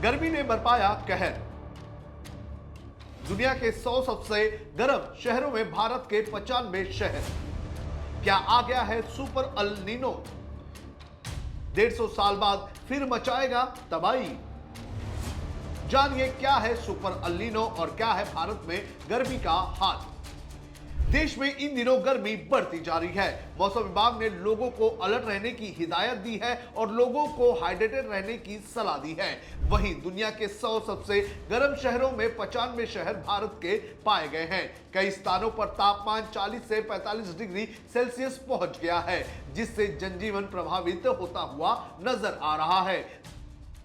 गर्मी ने बरपाया कहर। दुनिया के 100 सबसे गर्म शहरों में भारत के 95 शहर। क्या आ गया है सुपर अल नीनो? 150 साल बाद फिर मचाएगा तबाही। जानिए क्या है सुपर अल नीनो और क्या है भारत में गर्मी का हाल। देश में इन दिनों गर्मी बढ़ती जा रही है। मौसम विभाग ने लोगों को अलर्ट रहने की हिदायत दी है और लोगों को हाइड्रेटेड रहने की सलाह दी है। वहीं दुनिया के 100 सबसे गर्म शहरों में 95 शहर भारत के पाए गए हैं। कई स्थानों पर तापमान 40 से 45 डिग्री सेल्सियस पहुंच गया है, जिससे जनजीवन प्रभावित होता हुआ नजर आ रहा है।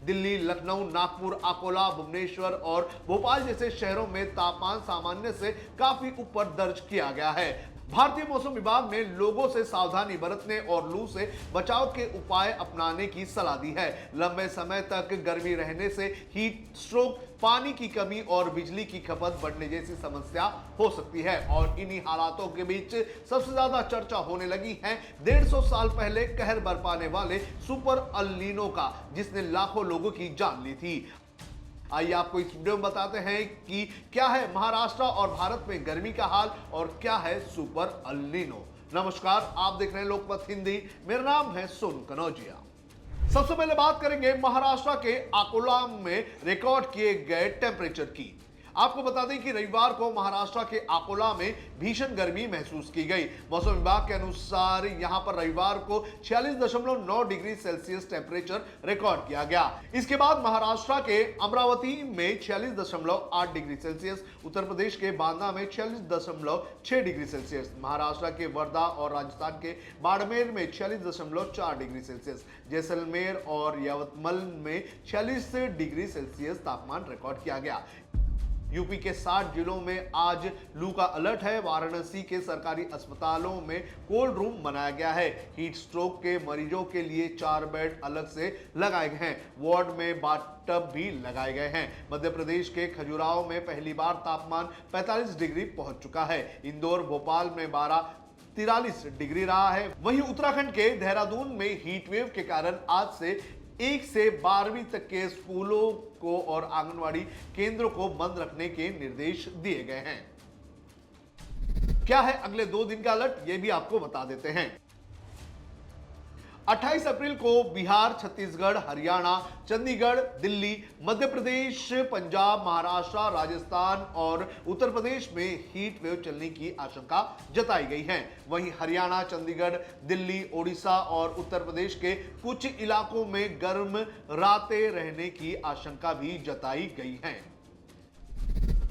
दिल्ली, लखनऊ, नागपुर, अकोला, भुवनेश्वर और भोपाल जैसे शहरों में तापमान सामान्य से काफी ऊपर दर्ज किया गया है। भारतीय मौसम विभाग ने लोगों से सावधानी बरतने और लू से बचाव के उपाय अपनाने की सलाह दी है। लंबे समय तक गर्मी रहने से हीट स्ट्रोक, पानी की कमी और बिजली की खपत बढ़ने जैसी समस्या हो सकती है। और इन्हीं हालातों के बीच सबसे ज्यादा चर्चा होने लगी है 150 साल पहले कहर बरपाने वाले सुपर अल नीनो का, जिसने लाखों लोगों की जान ली थी। आइए आपको इस वीडियो में बताते हैं कि क्या है महाराष्ट्र और भारत में गर्मी का हाल और क्या है सुपर अल नीनो। नमस्कार, आप देख रहे हैं लोकमत हिंदी। मेरा नाम है सोनू कनौजिया। सबसे पहले बात करेंगे महाराष्ट्र के अकोला में रिकॉर्ड किए गए टेम्परेचर की। आपको बता दें कि रविवार को महाराष्ट्र के अकोला में भीषण गर्मी महसूस की गई। मौसम विभाग के अनुसार यहां पर रविवार को 46.9 डिग्री सेल्सियस टेम्परेचर रिकॉर्ड किया गया। इसके बाद महाराष्ट्र के अमरावती में 46.8 डिग्री सेल्सियस, उत्तर प्रदेश के बांदा में 46.6 डिग्री सेल्सियस, महाराष्ट्र के वर्धा और राजस्थान के बाड़मेर में 46.4 डिग्री सेल्सियस, जैसलमेर और यवतमल में 46 डिग्री सेल्सियस तापमान रिकॉर्ड किया गया। यूपी के 60 जिलों में आज लू का अलर्ट है। वाराणसी के सरकारी अस्पतालों में कोल्ड रूम बनाया गया है। हीट स्ट्रोक के मरीजों के लिए 4 बेड अलग से लगाए गए हैं। वार्ड में बाथटब भी लगाए गए हैं। मध्य प्रदेश के खजुराहो में पहली बार तापमान 45 डिग्री पहुंच चुका है। इंदौर, भोपाल में 43 डिग्री रहा है। वहीं उत्तराखंड के देहरादून में हीट वेव के कारण आज से 1 से 12वीं तक के स्कूलों को और आंगनवाड़ी केंद्रों को बंद रखने के निर्देश दिए गए हैं। क्या है अगले 2 दिन का अलर्ट, यह भी आपको बता देते हैं। 28 अप्रैल को बिहार, छत्तीसगढ़, हरियाणा, चंडीगढ़, दिल्ली, मध्य प्रदेश, पंजाब, महाराष्ट्र, राजस्थान और उत्तर प्रदेश में हीट वेव चलने की आशंका जताई गई है। वहीं हरियाणा, चंडीगढ़, दिल्ली, ओडिशा और उत्तर प्रदेश के कुछ इलाकों में गर्म रातें रहने की आशंका भी जताई गई है।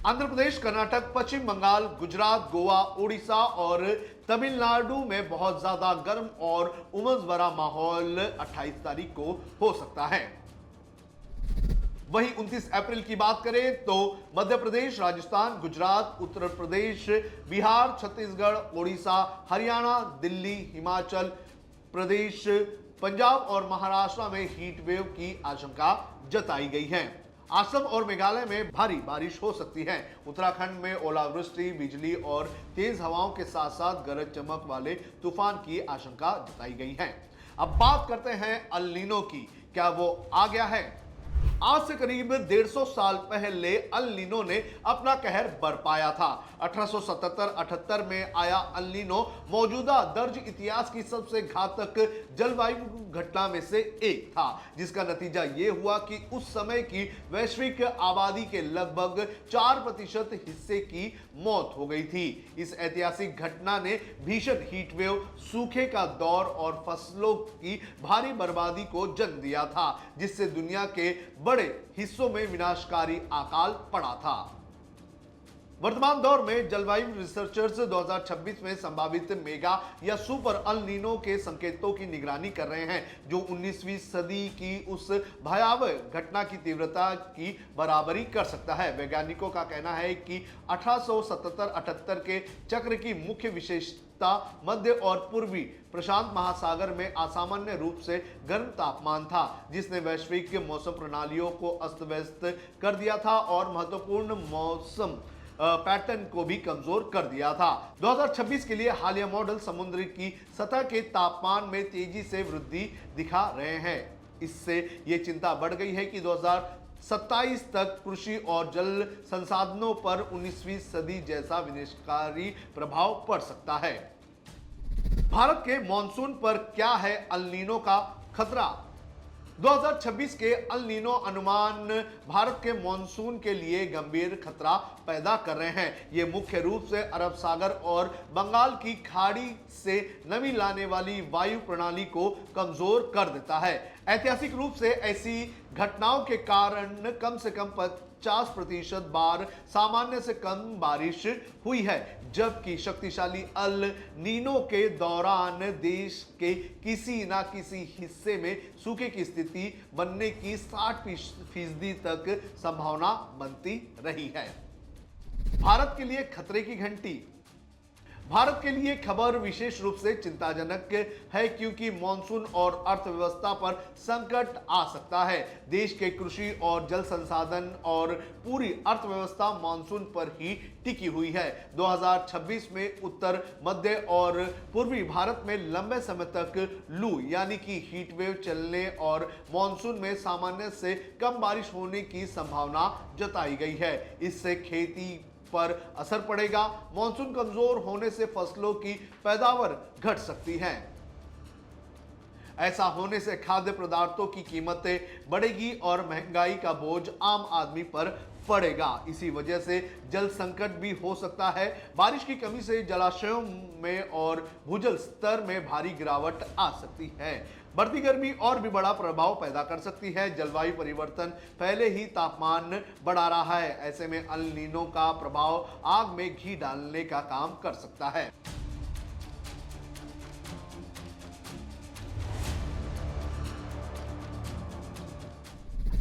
आंध्र प्रदेश, कर्नाटक, पश्चिम बंगाल, गुजरात, गोवा, ओडिशा और तमिलनाडु में बहुत ज्यादा गर्म और उमस भरा माहौल 28 तारीख को हो सकता है। वहीं 29 अप्रैल की बात करें तो मध्य प्रदेश, राजस्थान, गुजरात, उत्तर प्रदेश, बिहार, छत्तीसगढ़, ओडिशा, हरियाणा, दिल्ली, हिमाचल प्रदेश, पंजाब और महाराष्ट्र में हीट वेव की आशंका जताई गई है। असम और मेघालय में भारी बारिश हो सकती है। उत्तराखंड में ओलावृष्टि, बिजली और तेज हवाओं के साथ साथ गरज चमक वाले तूफान की आशंका जताई गई है। अब बात करते हैं अल नीनो की। क्या वो आ गया है? आज से करीब 150 साल पहले अल नीनो ने अपना कहर बरपाया था। 1877-78 में आया अल नीनो मौजूदा दर्ज इतिहास की सबसे घातक जलवायु घटना में से एक था, जिसका नतीजा यह हुआ कि उस समय की वैश्विक आबादी के लगभग 4% हिस्से की मौत हो गई थी। इस ऐतिहासिक घटना ने भीषण हीटवेव, सूखे का दौर और फसलों की भारी बर्बादी को जन्म दिया था, जिससे दुनिया के बड़े हिस्सों में विनाशकारी अकाल पड़ा था। वर्तमान दौर में जलवायु रिसर्चर्स 2026 में संभावित मेगा या सुपर अल नीनो के संकेतों की निगरानी कर रहे हैं, जो 19वीं सदी की उस भयावह घटना की तीव्रता की बराबरी कर सकता है। वैज्ञानिकों का कहना है कि 1877-78 के चक्र की मुख्य विशेषता मध्य और पूर्वी प्रशांत महासागर में असामान्य रूप से गर्म तापमान था, जिसने वैश्विक मौसम प्रणालियों को अस्त व्यस्त कर दिया था और महत्वपूर्ण मौसम पैटर्न को भी कमजोर कर दिया था। 2026 के लिए हालिया मॉडल समुद्र की सतह के तापमान में तेजी से वृद्धि दिखा रहे हैं। इससे यह चिंता बढ़ गई है कि 27 तक कृषि और जल संसाधनों पर 19वीं सदी जैसा विनाशकारी प्रभाव पड़ सकता है। भारत के मॉनसून पर क्या है अल नीनो का खतरा? 2026 के अल नीनो अनुमान भारत के मॉनसून के लिए गंभीर खतरा पैदा कर रहे हैं। ये मुख्य रूप से अरब सागर और बंगाल की खाड़ी से नमी लाने वाली वायु प्रणाली को कमजोर कर देता है। ऐतिहासिक रूप से ऐसी घटनाओं के कारण कम से कम 50% बार सामान्य से कम बारिश हुई है, जबकि शक्तिशाली अल नीनो के दौरान देश के किसी ना किसी हिस्से में सूखे की स्थिति बनने की 60% तक संभावना बनती रही है। भारत के लिए खतरे की घंटी। भारत के लिए खबर विशेष रूप से चिंताजनक है क्योंकि मॉनसून और अर्थव्यवस्था पर संकट आ सकता है। देश के कृषि और जल संसाधन और पूरी अर्थव्यवस्था मॉनसून पर ही टिकी हुई है। 2026 में उत्तर मध्य और पूर्वी भारत में लंबे समय तक लू यानी कि हीट वेव चलने और मॉनसून में सामान्य से कम बारिश होने की संभावना जताई गई है। इससे खेती पर असर पड़ेगा। मॉनसून कमजोर होने से फसलों की पैदावार घट सकती है। ऐसा होने से खाद्य पदार्थों की कीमतें बढ़ेगी और महंगाई का बोझ आम आदमी पर पड़ेगा। इसी वजह से जल संकट भी हो सकता है। बारिश की कमी से जलाशयों में और भूजल स्तर में भारी गिरावट आ सकती है। बढ़ती गर्मी और भी बड़ा प्रभाव पैदा कर सकती है। जलवायु परिवर्तन पहले ही तापमान बढ़ा रहा है। ऐसे में अल नीनो का प्रभाव आग में घी डालने का काम कर सकता है।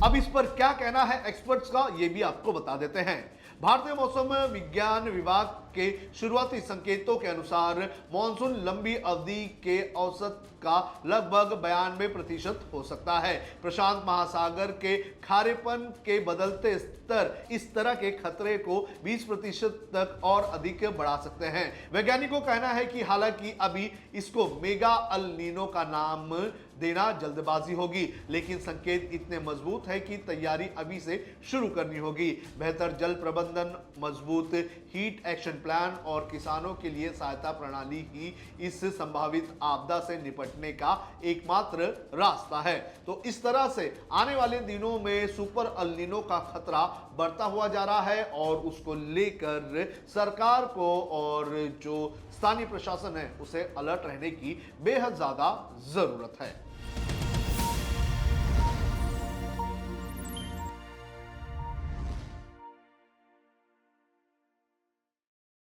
अब इस पर क्या कहना है एक्सपर्ट्स का, यह भी आपको बता देते हैं। भारतीय मौसम विज्ञान विभाग के शुरुआती संकेतों के अनुसार मॉनसून लंबी अवधि के औसत का लगभग 92% हो सकता है। प्रशांत महासागर के खारेपन के बदलते स्तर इस तरह के खतरे को 20% तक और अधिक बढ़ा सकते हैं। वैज्ञानिकों का कहना है कि हालांकि अभी इसको मेगा अल नीनो का नाम देना जल्दबाजी होगी, लेकिन संकेत इतने मजबूत है कि तैयारी अभी से शुरू करनी होगी। बेहतर जल प्रबंधन, मजबूत हीट एक्शन प्लान और किसानों के लिए सहायता प्रणाली ही इस संभावित आपदा से निपटने का एकमात्र रास्ता है। तो इस तरह से आने वाले दिनों में सुपर अल नीनो का खतरा बढ़ता हुआ जा रहा है और उसको लेकर सरकार को और जो स्थानीय प्रशासन है उसे अलर्ट रहने की बेहद ज्यादा जरूरत है।